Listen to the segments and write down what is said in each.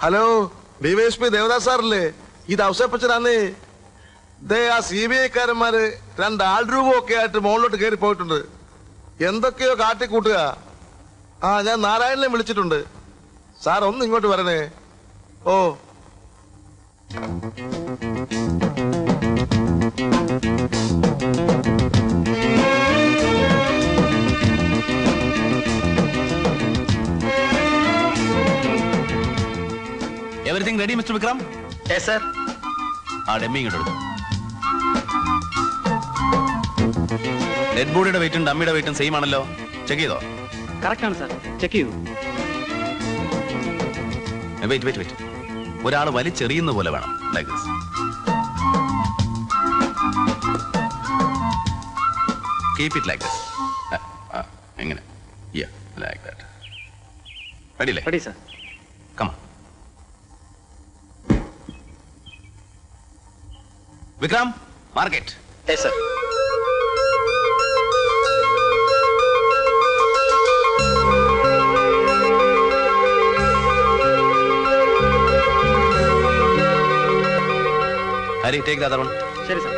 Hello, DYSP Devdas സാറല്ലേ? ഇത് ഔസേപ്പച്ചനാന്നേ. ദേ ആ CBI-കാരന്മാര് 2 ആൾ രൂപമൊക്കെ ആയിട്ട് മുകളിലോട്ട് കയറി പോയിട്ടുണ്ട്. എന്തൊക്കെയോ കാട്ടിക്കൂട്ടുക. ഞാൻ നാരായണനെ വിളിച്ചിട്ടുണ്ട്. സാർ ഒന്ന് ഇങ്ങോട്ട് വരണേ. ഓ, Everything ready, Mr. Vikram? Yes, sir. Dummy ഇങ്ങോട്ട് എടുക്കും. ഡെഡ് ബോഡിയുടെ വെയിറ്റും ഡമ്മിയുടെ വെയിറ്റും സെയിം ആണല്ലോ. ചെക്ക് ചെയ്തോ? കറക്റ്റ് ആണ് സാർ, ചെക്ക് ചെയ്തു. വെയിറ്റ്. ഒരാൾ വലിച്ചെറിയുന്ന പോലെ വേണം. Like this. Keep it like this. എങ്ങനെ? Like that. റെഡിയല്ലേ? Ready sir. Come on. Vikram, market. Yes, sir. Harry, take the other one. ശരി സാർ.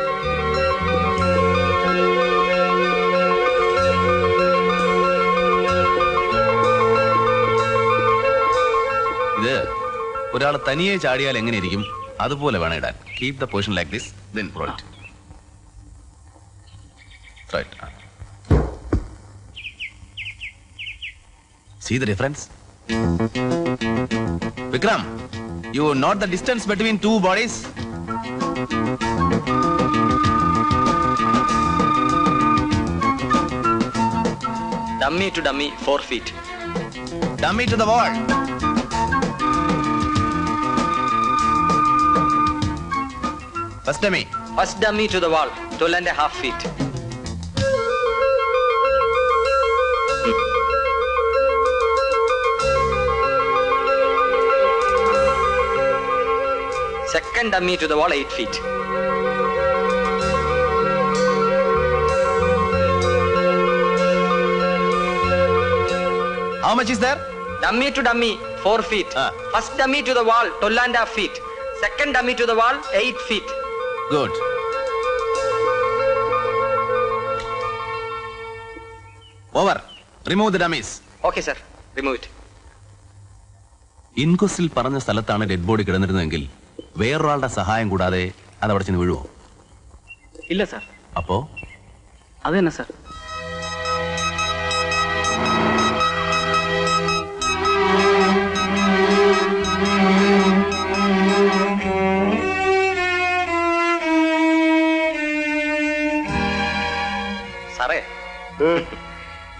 ഇത് ഒരാൾ തനിയെ ചാടിയാൽ എങ്ങനെയിരിക്കും അതുപോലെ വേണം ഇടാൻ. Keep the position like this, then roll it. Right. See the difference? Vikram, you note the distance between two bodies? Dummy to dummy, 4 feet. Dummy to the wall. First dummy. First dummy to the wall, 12.5 feet. Second dummy to the wall, 8 feet. How much is there? Dummy to dummy, 4 feet. First dummy to the wall, 12.5 feet. Second dummy to the wall, 8 feet. Good. Over. Remove the dummies. Okay, sir. Remove it. ഇൻക്വസ്റ്റിൽ പറഞ്ഞ സ്ഥലത്താണ് dead body കിടന്നിരുന്നതെങ്കിൽ വേറൊരാളുടെ സഹായം കൂടാതെ അത് അവിടെ ചെന്ന് വീഴുവോ? ഇല്ല sir. അപ്പോ അത് തന്നെ സാർ. സാറേ,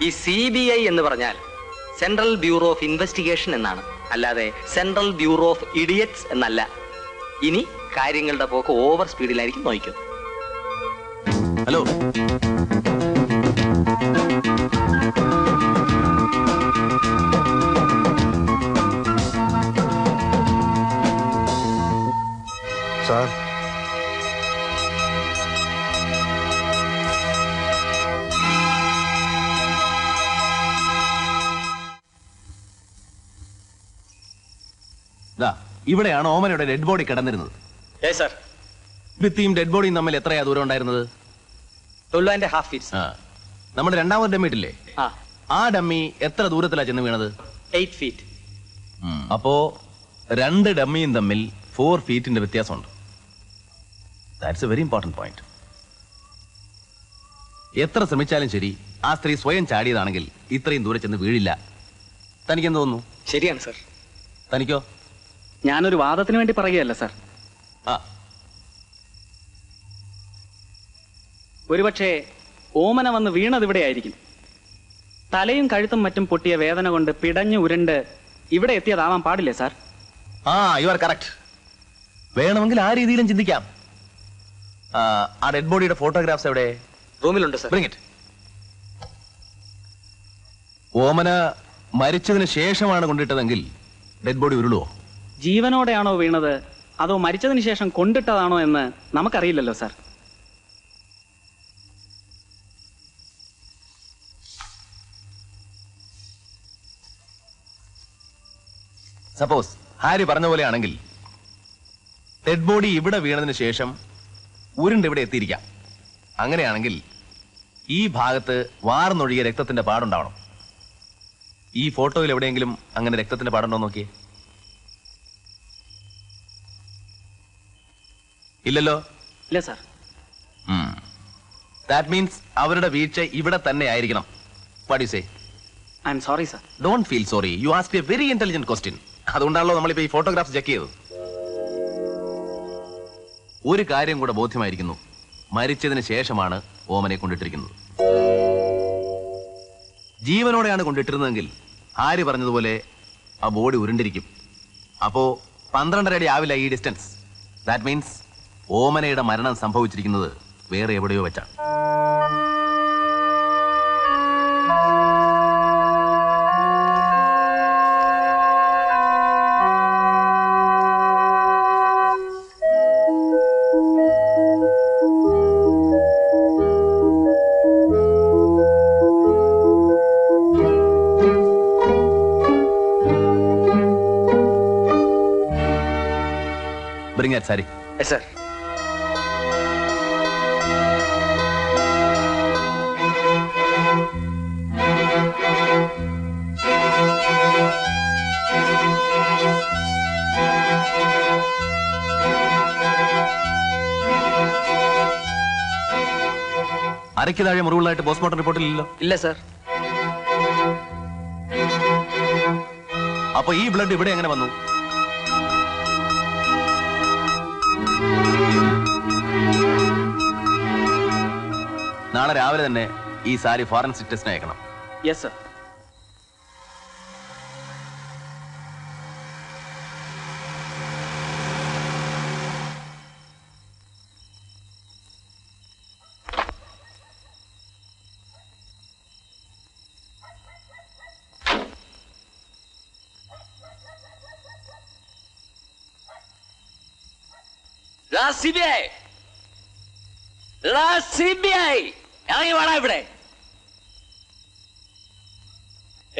ഈ CBI എന്ന് പറഞ്ഞാൽ സെൻട്രൽ ബ്യൂറോ ഓഫ് ഇൻവെസ്റ്റിഗേഷൻ എന്നാണ്, അല്ലാതെ സെൻട്രൽ ബ്യൂറോ ഓഫ് ഇഡിയറ്റ്സ് എന്നല്ല. ഇനി കാര്യങ്ങളുടെ പോക്ക് ഓവർ സ്പീഡിലായിരിക്കും നോക്കും. Hello, sir. ഇവിടെയാണ് ഓമനയുടെ ഡെഡ് ബോഡി കിടന്നിരുന്നത്. ഭിത്തിയും ഡെഡ് ബോഡിയും തമ്മിൽ എത്രയാ ദൂരം ഉണ്ടായിരുന്നത്? 12.5 feet. നമ്മുടെ രണ്ടാമത്തെ ഡമ്മി ഇട്ടില്ലേ, ആ ഡമ്മി എത്ര ദൂരത്തിലാ ചെന്ന് വീണത്? 8 feet. അപ്പോ 2 ഡമ്മിയും തമ്മിൽ 4 ഫീറ്റിന്റെ വ്യത്യാസമുണ്ട്. That's A very important point. എത്ര ശ്രമിച്ചാലും ശരി, ആ സ്ത്രീ സ്വയം ചാടിയതാണെങ്കിൽ ഇത്രയും ദൂരെ ചെന്ന് വീഴില്ല. തനിക്കെന്ത് തോന്നുന്നു? ശരിയാണ് സർ. തനിക്കോ? ഞാനൊരു വാദത്തിന് വേണ്ടി പറയുകയല്ല സർ. ഒരുപക്ഷെ ഓമന വന്ന് വീണത് ഇവിടെ ആയിരിക്കും. തലയും കഴുത്തും മറ്റും പൊട്ടിയ വേദന കൊണ്ട് പിടഞ്ഞു ഉരുണ്ട് ഇവിടെ എത്തിയതാവാൻ പാടില്ലേ സാർ? You are correct. വേണമെങ്കിൽ ആ രീതിയിലും ചിന്തിക്കാം. ആ ഡെഡ് ബോഡിയുടെ ഫോട്ടോഗ്രാഫ്സ് എവിടെ? റൂമിലുണ്ട് സർ. Bring it. ഓമന മരിച്ചതിന് ശേഷമാണ് കൊണ്ടിട്ടതെങ്കിൽ ഡെഡ് ബോഡി ഉരുളുവോ? ജീവനോടെയാണോ വീണത് അതോ മരിച്ചതിന് ശേഷം കൊണ്ടിട്ടതാണോ എന്ന് നമുക്കറിയില്ലല്ലോ സാർ. സപ്പോസ് ഹാരി പറഞ്ഞ പോലെയാണെങ്കിൽ ഡെഡ് ബോഡി ഇവിടെ വീണതിന് ശേഷം ഉരുണ്ട് ഇവിടെ എത്തിയിരിക്കാം. അങ്ങനെയാണെങ്കിൽ ഈ ഭാഗത്ത് വാർന്നൊഴുകിയ രക്തത്തിന്റെ പാടുണ്ടാവണം. ഈ ഫോട്ടോയിൽ എവിടെയെങ്കിലും അങ്ങനെ രക്തത്തിന്റെ പാടുണ്ടോ നോക്കിയേ. ഇല്ലല്ലോ. ഇല്ല സാർ. ദാറ്റ് മീൻസ് അവരുടെ വീഴ്ച ഇവിടെ തന്നെ ആയിരിക്കണം. What you say? I am sorry sir. Don't feel sorry. You asked A very intelligent question. അതുകൊണ്ടാണല്ലോ നമ്മളിപ്പോ ഈ ഫോട്ടോഗ്രാഫ്സ് ചെക്ക് ചെയ്തത്. ഒരു കാര്യം കൂടെ ബോധ്യമായിരിക്കുന്നു, മരിച്ചതിന് ശേഷമാണ് ഓമനെ കൊണ്ടിട്ടിരിക്കുന്നത്. ജീവനോടെയാണ് കൊണ്ടിട്ടിരുന്നതെങ്കിൽ ഹാരി പറഞ്ഞതുപോലെ ആ ബോഡി ഉരുണ്ടിരിക്കും. അപ്പോ 12.5 അടി ആവില്ല ഈ ഡിസ്റ്റൻസ്. ദാറ്റ് മീൻസ് ഓമനയുടെ മരണം സംഭവിച്ചിരിക്കുന്നത് വേറെ എവിടെയോ വെച്ചാണ്. Bring that sari. Yes, sir. അരയ്ക്ക് താഴെ മുറിവുള്ളതായിട്ട് പോസ്റ്റ്മോർട്ടം റിപ്പോർട്ടിലില്ലല്ലോ. ഇല്ല സർ. അപ്പൊ ഈ ബ്ലഡ് ഇവിടെ എങ്ങനെ വന്നു? നാളെ രാവിലെ തന്നെ ഈ സാരി ഫോറൻസിക് ടെസ്റ്റിന് അയക്കണം. Yes sir. ഇറങ്ങി വാടാ ഇവിടെ,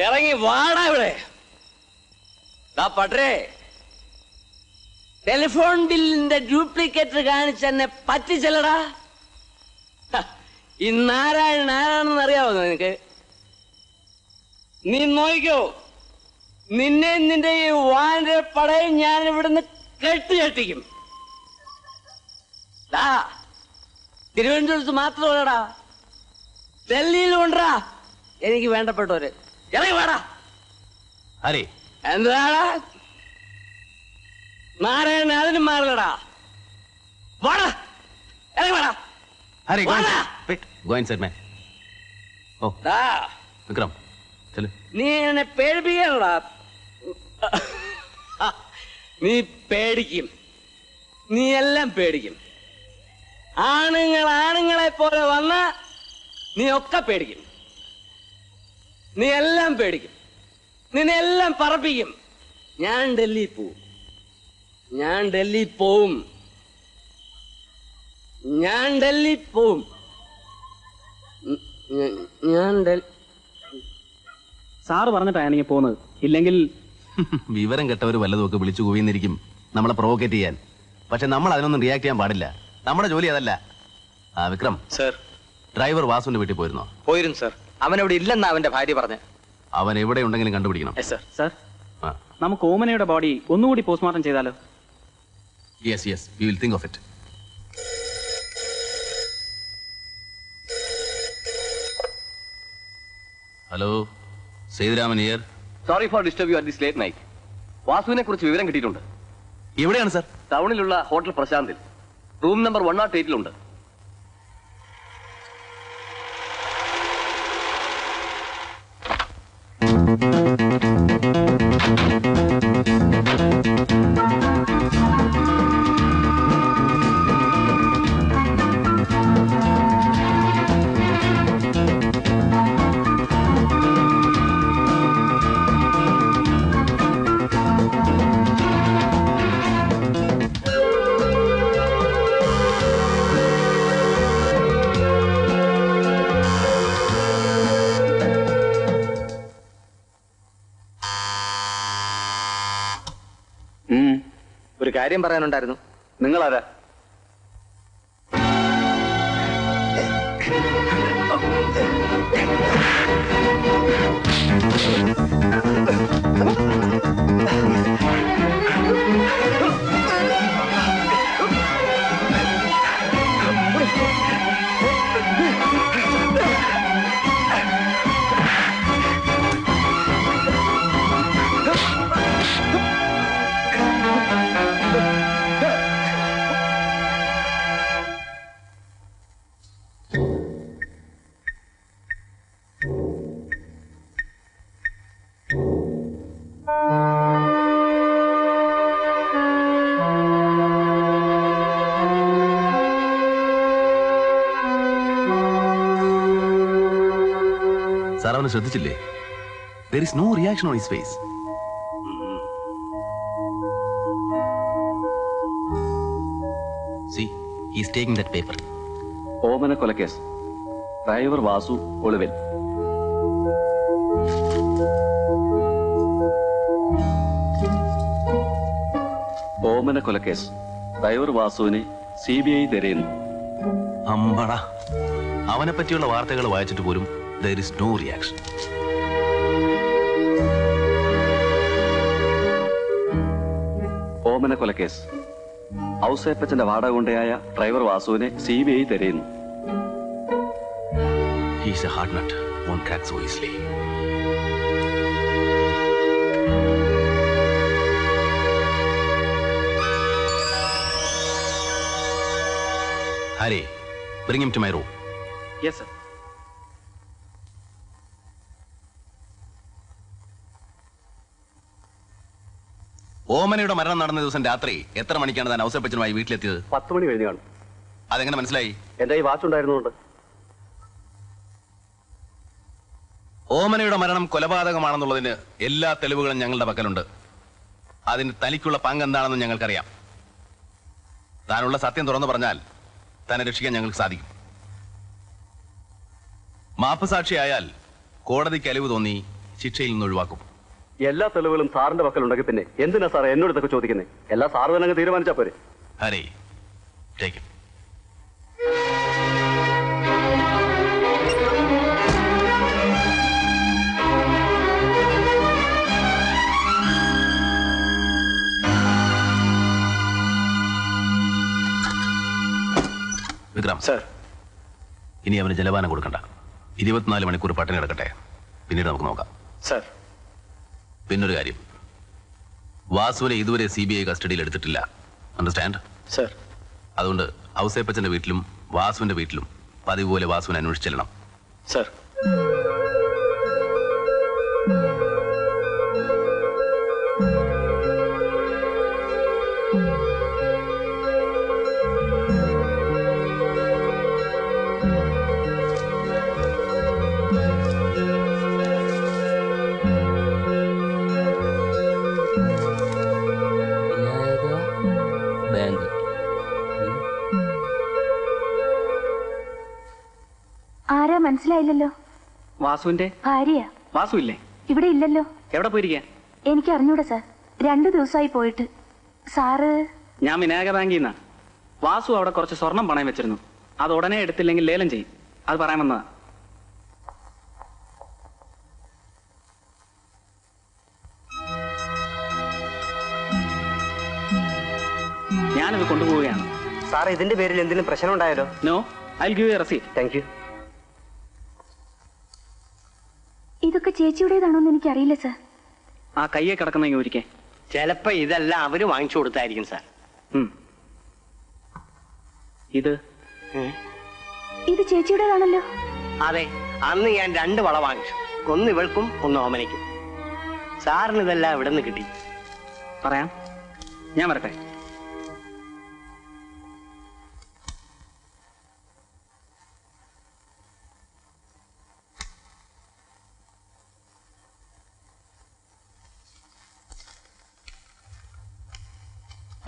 ഇറങ്ങി വാടാ ഇവിടെ. പട്ടേ, ടെലിഫോൺ ബില്ലിന്റെ ഡ്യൂപ്ലിക്കേറ്റർ കാണിച്ച് എന്നെ പറ്റിച്ചല്ലടാ. ഈ നാരായണൻ ആരാണെന്ന് അറിയാവോ നിനക്ക്? നീ നോക്കിക്കോ, നിന്നെ നിന്റെ ഈ വാന്റെ പടയും ഞാൻ ഇവിടുന്ന് കെട്ടിയെട്ടിക്കും. തിരുവനന്തപുരത്ത് മാത്രമല്ലടാ, ഡൽഹിയിലും ഉണ്ടാ എനിക്ക് വേണ്ടപ്പെട്ടവര്. ഇറങ്ങി വേടാ. എന്താടാ നാരായണൻ അതിനും മാറില്ലടാ. വാടാ, ഇറങ്ങി വേടാ. വിക്രം, നീ എന്നെ പേടിപ്പിക്കണടാ. നീ പേടിക്കും, നീ എല്ലാം പേടിക്കും. ആണുങ്ങളെ പോലെ വന്ന നീ ഒക്കെ പേടിക്കും, നീ എല്ലാം പേടിക്കും, നിന്നെല്ലാം പറപ്പിക്കും. ഞാൻ ഡൽഹി പോവും, ഞാൻ ഡൽഹി പോവും, ഞാൻ ഡൽഹി പോവും, ഞാൻ സാറ് പറഞ്ഞിട്ടാണ് ഞാൻ പോകുന്നത്. ഇല്ലെങ്കിൽ വിവരം കെട്ടവര് വല്ലതുമൊക്കെ വിളിച്ചു കൂവിന്നിരിക്കും നമ്മളെ പ്രൊവോക്കേറ്റ് ചെയ്യാൻ. പക്ഷെ നമ്മൾ അതിനൊന്നും റിയാക്ട് ചെയ്യാൻ പാടില്ല. നമ്മുടെ ജോലി അതല്ല. വിക്രം സർ, ഡ്രൈവർ വാസുവിന്റെ വീട്ടിൽ പോയിരുന്നോ? പോയിരുന്നു സർ. അവൻ അവിടെ ഇല്ലെന്നാ അവന്റെ ഭാര്യ പറഞ്ഞ. അവൻ എവിടെ ഉണ്ടെങ്കിലും കണ്ടുപിടിക്കണം. സർ, നമുക്ക് ഓമനയുടെ ബോഡി ഒന്നുകൂടി പോസ്റ്റ്മോർട്ടം ചെയ്താലോ? Yes yes, we will think of it. Hello, Sethuraman here. Sorry for disturb you at this late night. വാസുവിനെ കുറിച്ച് വിവരം കിട്ടിയിട്ടുണ്ട്. എവിടെയാണ് സർ? ടൗണിലുള്ള ഹോട്ടൽ പ്രശാന്തിൽ റൂം നമ്പർ 108 ഒരു കാര്യം പറയാനുണ്ടായിരുന്നു. നിങ്ങളാരാ? സാർ അവനെ ശ്രദ്ധിച്ചില്ലേ? There is no reaction on his face. See, he is taking that paper. ഓമന കൊലക്കേസ്, ഡ്രൈവർ വാസു ഒളിവിൽ. ഓമന കൊലക്കേസ്, ഡ്രൈവർ വാസുവിനെ CBI തിരയുന്നു. അമ്പട, അവനെ പറ്റിയുള്ള വാർത്തകൾ വായിച്ചിട്ട് പോലും there is no reaction. ഓമന കൊലക്കേസ്, ഔസേപ്പച്ചന്റെ വാടക കൊണ്ടയായ ഡ്രൈവർ വാസുവിനെ CBI തിരയുന്നു. He is a hard nut, won't crack so easily. Hari, bring him to my room. Yes sir. ഓമനയുടെ മരണം നടന്ന ദിവസം രാത്രി എത്ര മണിക്കാണ് താൻ ഔസേപ്പച്ചനുമായി വീട്ടിലെത്തിയത്? 10 മണി കഴിഞ്ഞ് കാണും. അതെങ്ങനെ മനസ്സിലായി? എന്റെ ഈ വാച്ച് ഉണ്ടായിരുന്നുകൊണ്ട്. ഓമനയുടെ മരണം കൊലപാതകമാണെന്നുള്ളതിന് എല്ലാ തെളിവുകളും ഞങ്ങളുടെ പക്കലുണ്ട്. അതിന് തനിക്കുള്ള പങ്ക് എന്താണെന്ന് ഞങ്ങൾക്കറിയാം. താനുള്ള സത്യം തുറന്നു പറഞ്ഞാൽ തന്നെ രക്ഷിക്കാൻ ഞങ്ങൾക്ക് സാധിക്കും. മാപ്പ് സാക്ഷിയായാൽ കോടതിക്ക് അലിവ് തോന്നി ശിക്ഷയിൽ നിന്ന് ഒഴിവാക്കും. എല്ലാ തെളിവുകളും സാറിന്റെ പക്കലുണ്ടെങ്കിൽ പിന്നെ എന്തിനാ സാറേ എന്നോട് ഇതൊക്കെ ചോദിക്കുന്നത്? എല്ലാ സാറ് തന്നെ അങ്ങ് തീരുമാനിച്ചാ പോരെ. Hari, take it. Vikram sir, ഇനി അവന് ജലപാനം കൊടുക്കണ്ട. 24 മണിക്കൂർ പട്ടിണി കിടക്കട്ടെ, പിന്നീട് നമുക്ക് നോക്കാം. സർ. പിന്നൊരു കാര്യം, വാസുവിനെ ഇതുവരെ CBI കസ്റ്റഡിയിൽ എടുത്തിട്ടില്ല. അണ്ടർസ്റ്റാൻഡ്? സർ. അതുകൊണ്ട് ഔസേപ്പച്ചന്റെ വീട്ടിലും വാസുവിന്റെ വീട്ടിലും പതിവ് പോലെ വാസുവിനെ അന്വേഷിച്ചെല്ലണം. സർ. ആരാ മനസ്സിലായില്ലല്ലോ? വാസുവിന്റെ ഭാര്യ. വാസു ഇല്ലേ? ഇവിടെ ഇല്ലല്ലോ. എവിടെ പോയിരിക്കാൻ? എനിക്ക് അറിഞ്ഞൂടാ സാർ, 2 ദിവസമായി പോയിട്ട്. സാറ്? ഞാൻ വിനായക ബാങ്കിൽ നിന്നാ. വാസു അവിടെ കുറച്ച് സ്വർണം പണയം വെച്ചിരുന്നു. അത് ഉടനെ എടുത്തില്ലെങ്കിൽ ലേലം ചെയ്യും. അത് പറയാൻ വന്നതാ. ഞാനിത് കൊണ്ടുപോവുകയാണ്. സാർ, ഇതിന്റെ പേരിൽ എന്തെങ്കിലും പ്രശ്നം ഉണ്ടായാലോ? No, I give you receipt. Thank you. ഇതൊക്കെ ചേച്ചിയുടേതാണോന്ന് എനിക്കറിയില്ല സാർ. ആ കയ്യെ കിടക്കുന്ന ഒരിക്കേ. ചിലപ്പോ ഇതെല്ലാം അവര് വാങ്ങിച്ചു കൊടുത്തായിരിക്കും സാർ. ഇത് ഇത് ചേച്ചിയുടേതാണല്ലോ. അതെ, അന്ന് ഞാൻ 2 വള വാങ്ങിച്ചു. ഒന്ന് ഇവൾക്കും ഒന്ന് ഓമനയ്ക്കും. സാറിന് ഇതെല്ലാം ഇവിടെ നിന്ന് കിട്ടി. പറയാം, ഞാൻ വരട്ടെ.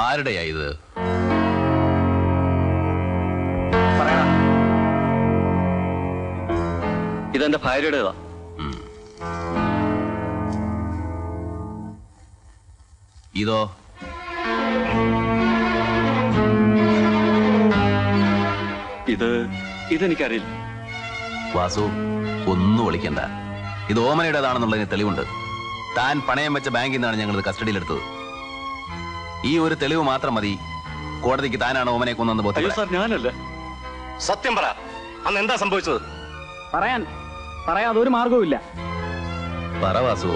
ആരുടെയാ ഇത്? പറയാം. ഇതെന്റെ ഭാര്യയുടേതാ. ഇതോ? ഇതെനിക്കറിയില്ല. വാസു, ഒന്നും ഒളിക്കണ്ട. ഇത് ഓമനയുടേതാണെന്നുള്ളതിന് തെളിവുണ്ട്. താൻ പണയം വെച്ച ബാങ്കിൽ നിന്നാണ് ഞങ്ങൾ കസ്റ്റഡിയിലെടുത്തത്. ഈ ഒരു തെളിവ് മാത്രം മതി കോടതിക്ക് താനാണ് ഓമനെ കൊന്നെന്ന് അയ്യോ ബോധ്യപ്പെടാൻ. സാർ, ഞാനല്ല. സത്യം പറ, അന്ന് എന്താ സംഭവിച്ചത്? പറയാതെ ഒരു മാർഗവും ഇല്ല. പറ വാസു.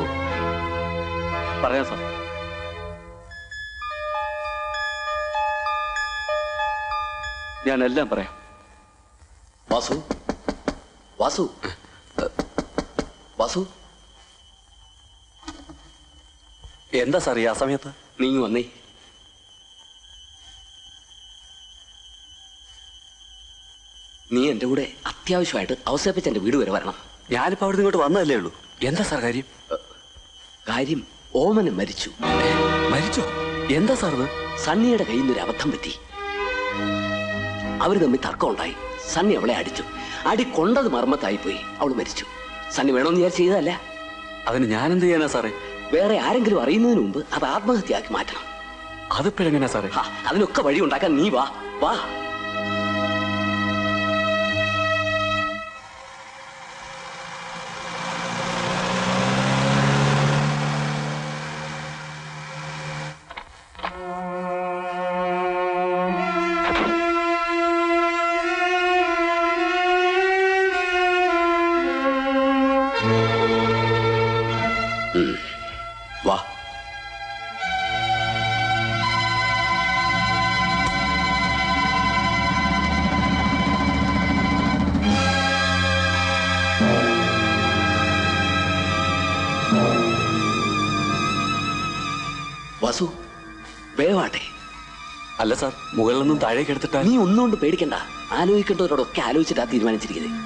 പറയാം സാർ. ഞാനെല്ലാം പറയാം. വാസു വാസു വാസു, എന്താ സാർ ഈ ആ സമയത്ത്? നീ വന്നേ. നീ എന്റെ കൂടെ അത്യാവശ്യമായിട്ട് ഔസേപ്പച്ചന്റെ വീട് വരെ വരണം. ഞാനിപ്പോ അവിടെ ഇങ്ങോട്ട് വന്നതല്ലേ ഉള്ളൂ. എന്താ സാർ കാര്യം? കാര്യം ഓമന മരിച്ചു. മരിച്ചോ? എന്താ സാർ ഇത്? സണ്ണിയുടെ കയ്യിൽ നിന്ന് ഒരു അബദ്ധം പറ്റി. അവര് തമ്മിൽ തർക്കം ഉണ്ടായി. സണ്ണി അവളെ അടിച്ചു. അടി കൊണ്ടത് മർമ്മത്തായി പോയി. അവൾ മരിച്ചു. സണ്ണി വേണമെന്ന് വിചാരിച്ച് ചെയ്തതല്ല. അതിന് ഞാൻ എന്ത് ചെയ്യാനാ സാറേ? വേറെ ആരെങ്കിലും അറിയുന്നതിന് മുമ്പ് അത് ആത്മഹത്യയാക്കി മാറ്റണം. അതിപ്പോഴെങ്ങനെയാ സാറേ? അതിനൊക്കെ വഴി ഉണ്ടാക്കാൻ നീ വാ വാ. വാ. വാസു, വേവാട്ടെ. അല്ല സാർ, മുകളിൽ നിന്നും താഴേക്ക് എടുത്തിട്ടാ. നീ ഒന്നുകൊണ്ട് പേടിക്കണ്ട. ആലോചിക്കേണ്ടവരോടൊക്കെ ആലോചിച്ചിട്ടാ തീരുമാനിച്ചിരിക്കുന്നത്.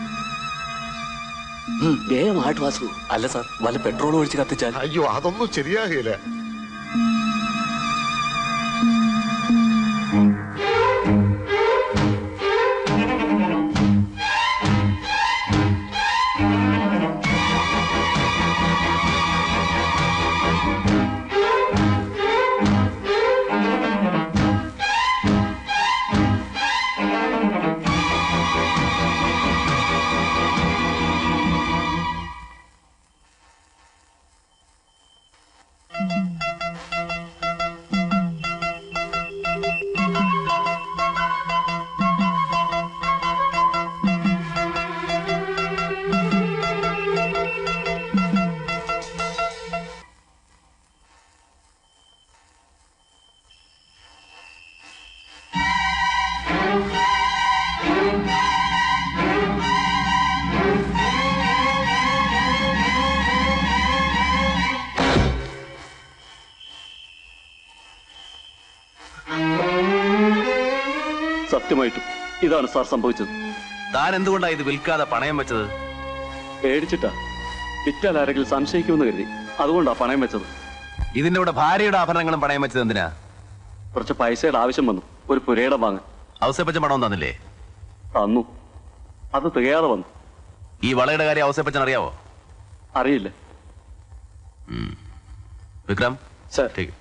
വേഗമായിട്ട് വാസു. അല്ല സാർ, വല്ല പെട്രോൾ ഒഴിച്ച് കത്തിച്ചാൽ? അയ്യോ, അതൊന്നും ശരിയാകില്ല. സത്യമായിട്ടും ഇതാണ് സാർ സംഭവിച്ചത്. താൻ എന്തുകൊണ്ടാ ഇത് വിൽക്കാതെ പണയം വെച്ചത്? പേടിച്ചിട്ടാ. വിറ്റാൽ ആരെങ്കിലും സംശയിക്കുമെന്ന് കരുതി. അതുകൊണ്ടാ പണയം വെച്ചത്. ഇതിന്റെ കൂടെ ഭാര്യയുടെ ആഭരണങ്ങളും പണയം വെച്ചത് എന്തിനാ? കുറച്ച് പൈസയുടെ ആവശ്യം വന്നു. ഒരു പുരയിടം വാങ്ങാൻ. ഔസേപ്പച്ചൻ പണം തന്നില്ലേ? തന്നു. അത് തികയാതെ വന്നു. ഈ വളയുടെ കാര്യം ഔസേപ്പച്ചൻ അറിയാവോ? അറിയില്ല. വിക്രം സർ. ठीक है।